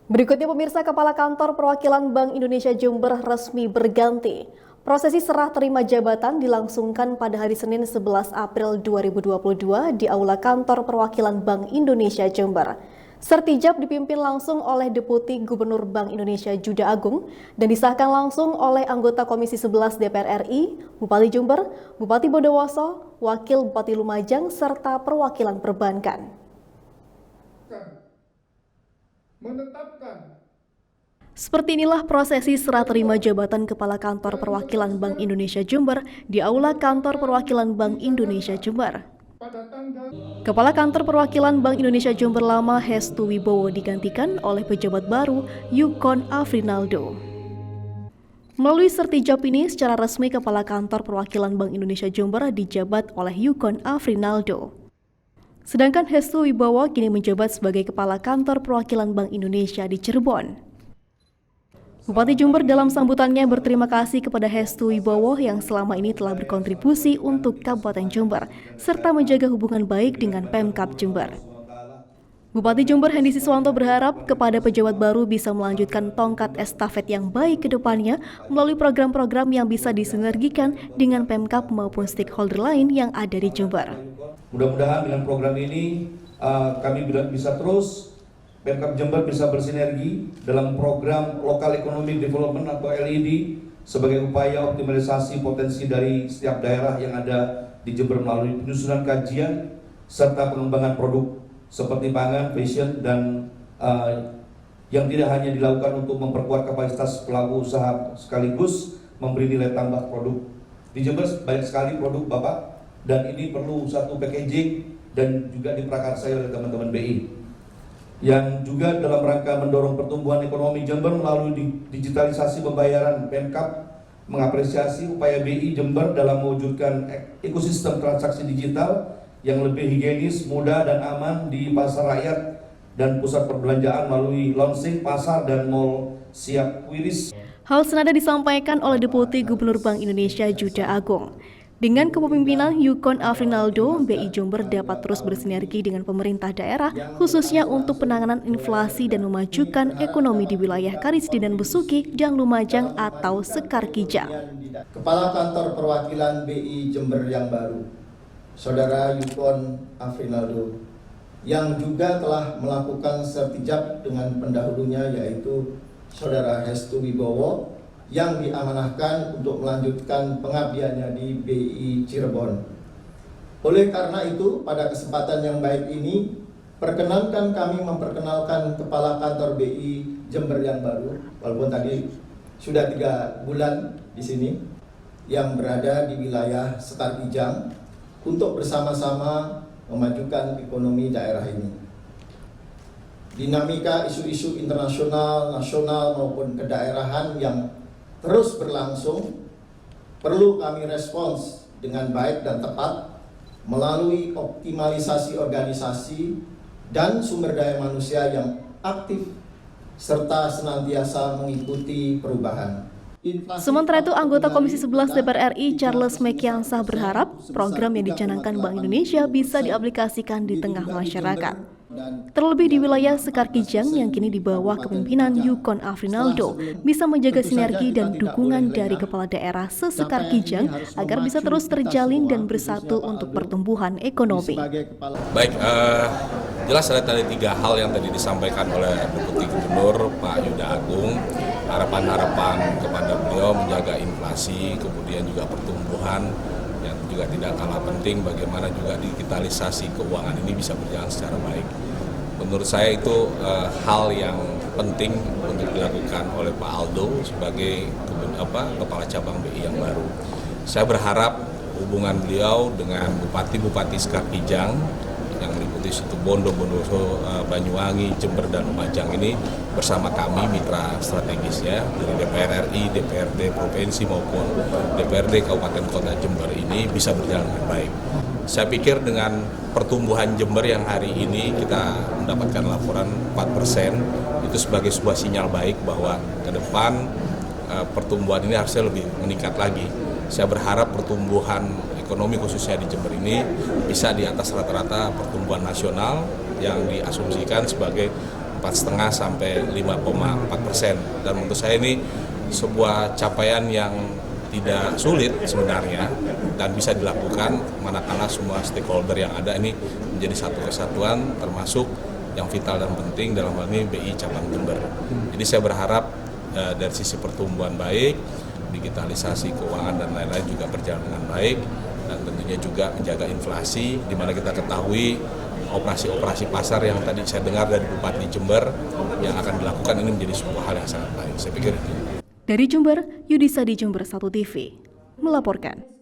Berikutnya pemirsa, Kepala Kantor Perwakilan Bank Indonesia Jember resmi berganti. Prosesi serah terima jabatan dilangsungkan pada hari Senin 11 April 2022 di Aula Kantor Perwakilan Bank Indonesia Jember. Sertijab dipimpin langsung oleh Deputi Gubernur Bank Indonesia Juda Agung dan disahkan langsung oleh anggota Komisi 11 DPR RI, Bupati Jember, Bupati Bondowoso, Wakil Bupati Lumajang, serta perwakilan perbankan. Seperti inilah prosesi serah terima jabatan Kepala Kantor Perwakilan Bank Indonesia Jember di Aula Kantor Perwakilan Bank Indonesia Jember. Kepala Kantor Perwakilan Bank Indonesia Jember lama Hestu Wibowo digantikan oleh pejabat baru Yukon Afrinaldo. Melalui sertijab ini, secara resmi Kepala Kantor Perwakilan Bank Indonesia Jember dijabat oleh Yukon Afrinaldo. Sedangkan Hestu Wibowo kini menjabat sebagai Kepala Kantor Perwakilan Bank Indonesia di Cirebon. Bupati Jember dalam sambutannya berterima kasih kepada Hestu Wibowo yang selama ini telah berkontribusi untuk Kabupaten Jember, serta menjaga hubungan baik dengan Pemkab Jember. Bupati Jember Hendi Siswanto berharap kepada pejabat baru bisa melanjutkan tongkat estafet yang baik ke depannya melalui program-program yang bisa disinergikan dengan Pemkab maupun stakeholder lain yang ada di Jember. Mudah-mudahan dengan program ini kami bisa terus Pemkab Jember bisa bersinergi dalam program Local Economic Development atau LED sebagai upaya optimalisasi potensi dari setiap daerah yang ada di Jember melalui penyusunan kajian serta pengembangan produk seperti pangan, fashion, dan yang tidak hanya dilakukan untuk memperkuat kapasitas pelaku usaha sekaligus memberi nilai tambah produk. Di Jember banyak sekali produk Bapak, dan ini perlu satu packaging dan juga diprakarsai oleh teman-teman BI. Yang juga dalam rangka mendorong pertumbuhan ekonomi Jember melalui digitalisasi pembayaran, Pemkab mengapresiasi upaya BI Jember dalam mewujudkan ekosistem transaksi digital yang lebih higienis, mudah, dan aman di pasar rakyat dan pusat perbelanjaan melalui launching pasar dan mall siap wiris. Hal senada disampaikan oleh Deputi Gubernur Bank Indonesia Juda Agung. Dengan kepemimpinan Yukon Afrinaldo, BI Jember dapat terus bersinergi dengan pemerintah daerah, khususnya untuk penanganan inflasi dan memajukan ekonomi di wilayah Karisdindan Besuki dan Lumajang atau Sekar Kijang. Kepala Kantor Perwakilan BI Jember yang baru, Saudara Yukon Afrinaldo, yang juga telah melakukan sertijab dengan pendahulunya yaitu Saudara Hestu Wibowo, yang diamanahkan untuk melanjutkan pengabdiannya di BI Cirebon. Oleh karena itu, pada kesempatan yang baik ini, perkenankan kami memperkenalkan Kepala Kantor BI Jember yang baru, walaupun tadi sudah 3 bulan di sini, yang berada di wilayah Sekar Kijang, untuk bersama-sama memajukan ekonomi daerah ini. Dinamika isu-isu internasional, nasional maupun kedaerahan yang terus berlangsung, perlu kami respons dengan baik dan tepat melalui optimalisasi organisasi dan sumber daya manusia yang aktif serta senantiasa mengikuti perubahan. Sementara itu, anggota Komisi 11 DPR RI Charles Mekiansah berharap program yang dicanangkan Bank Indonesia bisa diaplikasikan di tengah masyarakat. Terlebih di wilayah Sekar Kijang yang kini di bawah kepemimpinan Yukon Afrinaldo bisa menjaga sinergi dan dukungan dari kepala daerah se-Sekar Kijang agar bisa terus terjalin dan bersatu untuk pertumbuhan ekonomi. Baik, jelas ada tadi 3 hal yang tadi disampaikan oleh Deputi Gubernur Pak Juda Agung. Harapan-harapan kepada beliau menjaga inflasi, kemudian juga pertumbuhan, yang juga tidak kalah penting bagaimana juga digitalisasi keuangan ini bisa berjalan secara baik. Menurut saya itu hal yang penting untuk dilakukan oleh Pak Aldo sebagai Kepala Cabang BI yang baru. Saya berharap hubungan beliau dengan Bupati-Bupati Sekar Kijang yang meliputi situ Bondo, Bondowoso, Banyuwangi, Jember, dan Lumajang ini bersama kami mitra strategisnya dari DPR RI, DPRD Provinsi maupun DPRD Kabupaten Kota Jember ini bisa berjalan dengan baik. Saya pikir dengan pertumbuhan Jember yang hari ini kita mendapatkan laporan 4%, itu sebagai sebuah sinyal baik bahwa ke depan pertumbuhan ini harusnya lebih meningkat lagi. Saya berharap pertumbuhan ekonomi khususnya di Jember ini bisa di atas rata-rata pertumbuhan nasional yang diasumsikan sebagai 4,5 sampai 5,4%. Dan menurut saya ini sebuah capaian yang tidak sulit sebenarnya dan bisa dilakukan manakala semua stakeholder yang ada ini menjadi satu kesatuan, termasuk yang vital dan penting dalam hal ini BI Cabang Jember. Jadi saya berharap dari sisi pertumbuhan baik, digitalisasi keuangan dan lain-lain juga berjalan dengan baik, dan tentunya juga menjaga inflasi, di mana kita ketahui operasi-operasi pasar yang tadi saya dengar dari Bupati Jember yang akan dilakukan ini menjadi sebuah hal yang sangat baik. Saya pikir itu. Dari Jember, Yudisa di Jember 1 TV melaporkan.